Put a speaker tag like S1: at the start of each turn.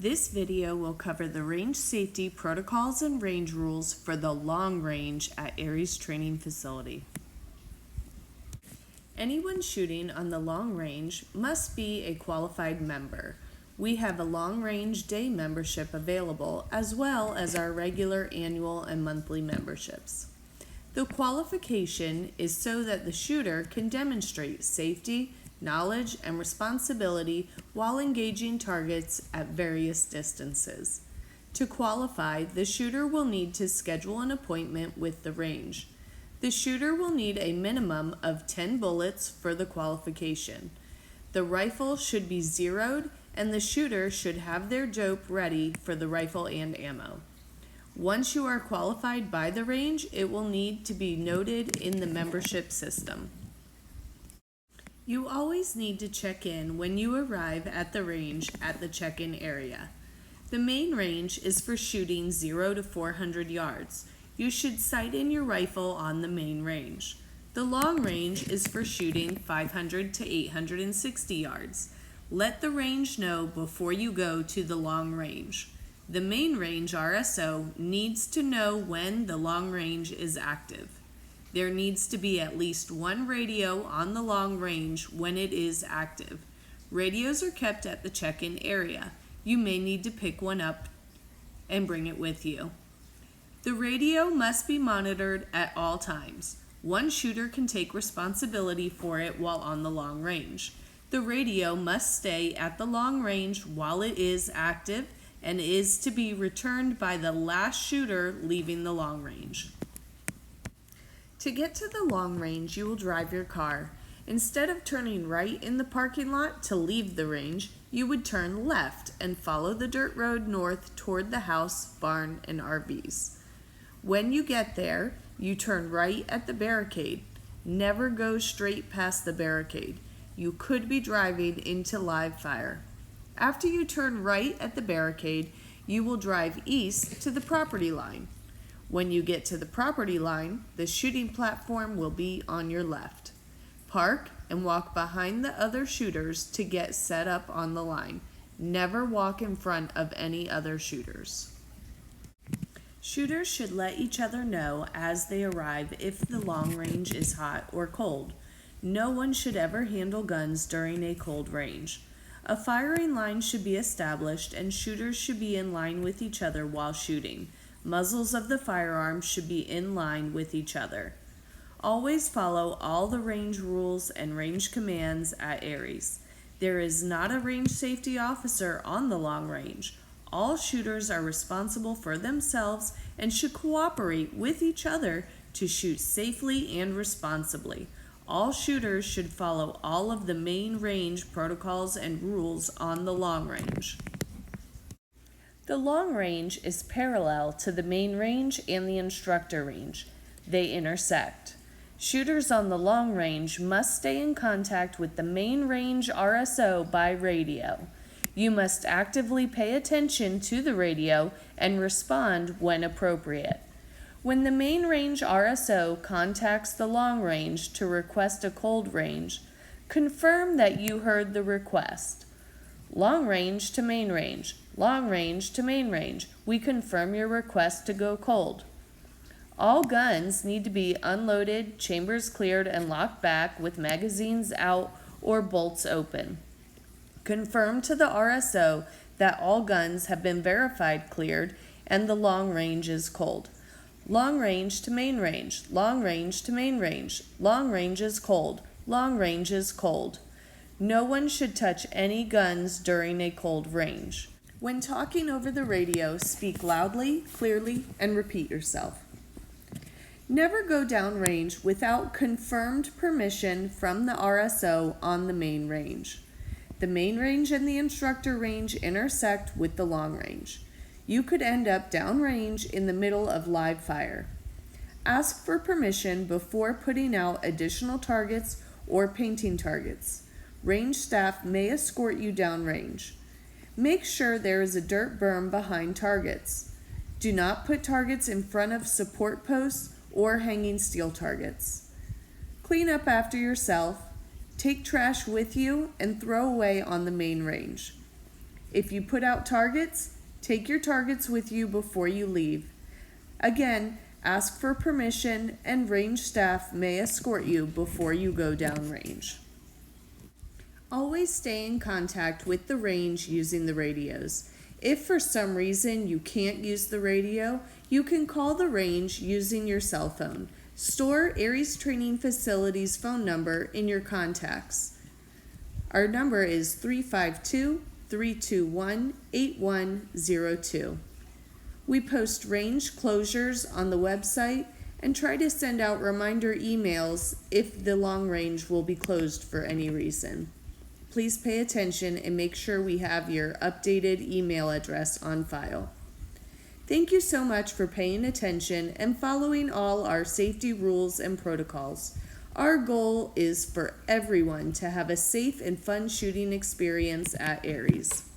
S1: This video will cover the range safety protocols and range rules for the long range at Aries Training Facility. Anyone shooting on the long range must be a qualified member. We have a long range day membership available as well as our regular annual and monthly memberships. The qualification is so that the shooter can demonstrate safety, knowledge, and responsibility while engaging targets at various distances. To qualify, the shooter will need to schedule an appointment with the range. The shooter will need a minimum of 10 bullets for the qualification. The rifle should be zeroed, and the shooter should have their dope ready for the rifle and ammo. Once you are qualified by the range, it will need to be noted in the membership system. You always need to check in when you arrive at the range at the check-in area. The main range is for shooting 0 to 400 yards. You should sight in your rifle on the main range. The long range is for shooting 500 to 860 yards. Let the range know before you go to the long range. The main range RSO needs to know when the long range is active. There needs to be at least one radio on the long range when it is active. Radios are kept at the check-in area. You may need to pick one up and bring it with you. The radio must be monitored at all times. One shooter can take responsibility for it while on the long range. The radio must stay at the long range while it is active and is to be returned by the last shooter leaving the long range. To get to the long range, you will drive your car. Instead of turning right in the parking lot to leave the range, you would turn left and follow the dirt road north toward the house, barn, and RVs. When you get there, you turn right at the barricade. Never go straight past the barricade. You could be driving into live fire. After you turn right at the barricade, you will drive east to the property line. When you get to the property line, the shooting platform will be on your left. Park and walk behind the other shooters to get set up on the line. Never walk in front of any other shooters. Shooters should let each other know as they arrive if the long range is hot or cold. No one should ever handle guns during a cold range. A firing line should be established and shooters should be in line with each other while shooting. Muzzles of the firearms should be in line with each other. Always follow all the range rules and range commands at Aries. There is not a range safety officer on the long range. All shooters are responsible for themselves and should cooperate with each other to shoot safely and responsibly. All shooters should follow all of the main range protocols and rules on the long range. The long range is parallel to the main range and the instructor range. They intersect. Shooters on the long range must stay in contact with the main range RSO by radio. You must actively pay attention to the radio and respond when appropriate. When the main range RSO contacts the long range to request a cold range, confirm that you heard the request. Long range to main range. Long range to main range. We confirm your request to go cold. All guns need to be unloaded, chambers cleared, and locked back with magazines out or bolts open. Confirm to the RSO that all guns have been verified cleared and the long range is cold. Long range to main range. Long range to main range. Long range is cold. Long range is cold. No one should touch any guns during a cold range. When talking over the radio, speak loudly, clearly, and repeat yourself. Never go downrange without confirmed permission from the RSO on the main range. The main range and the instructor range intersect with the long range. You could end up downrange in the middle of live fire. Ask for permission before putting out additional targets or painting targets. Range staff may escort you downrange. Make sure there is a dirt berm behind targets. Do not put targets in front of support posts or hanging steel targets. Clean up after yourself. Take trash with you and throw away on the main range. If you put out targets, take your targets with you before you leave. Again, ask for permission and range staff may escort you before you go downrange. Always stay in contact with the range using the radios. If for some reason you can't use the radio, you can call the range using your cell phone. Store Aries Training Facility's phone number in your contacts. Our number is 352-321-8102. We post range closures on the website and try to send out reminder emails if the long range will be closed for any reason. Please pay attention and make sure we have your updated email address on file. Thank you so much for paying attention and following all our safety rules and protocols. Our goal is for everyone to have a safe and fun shooting experience at Aries.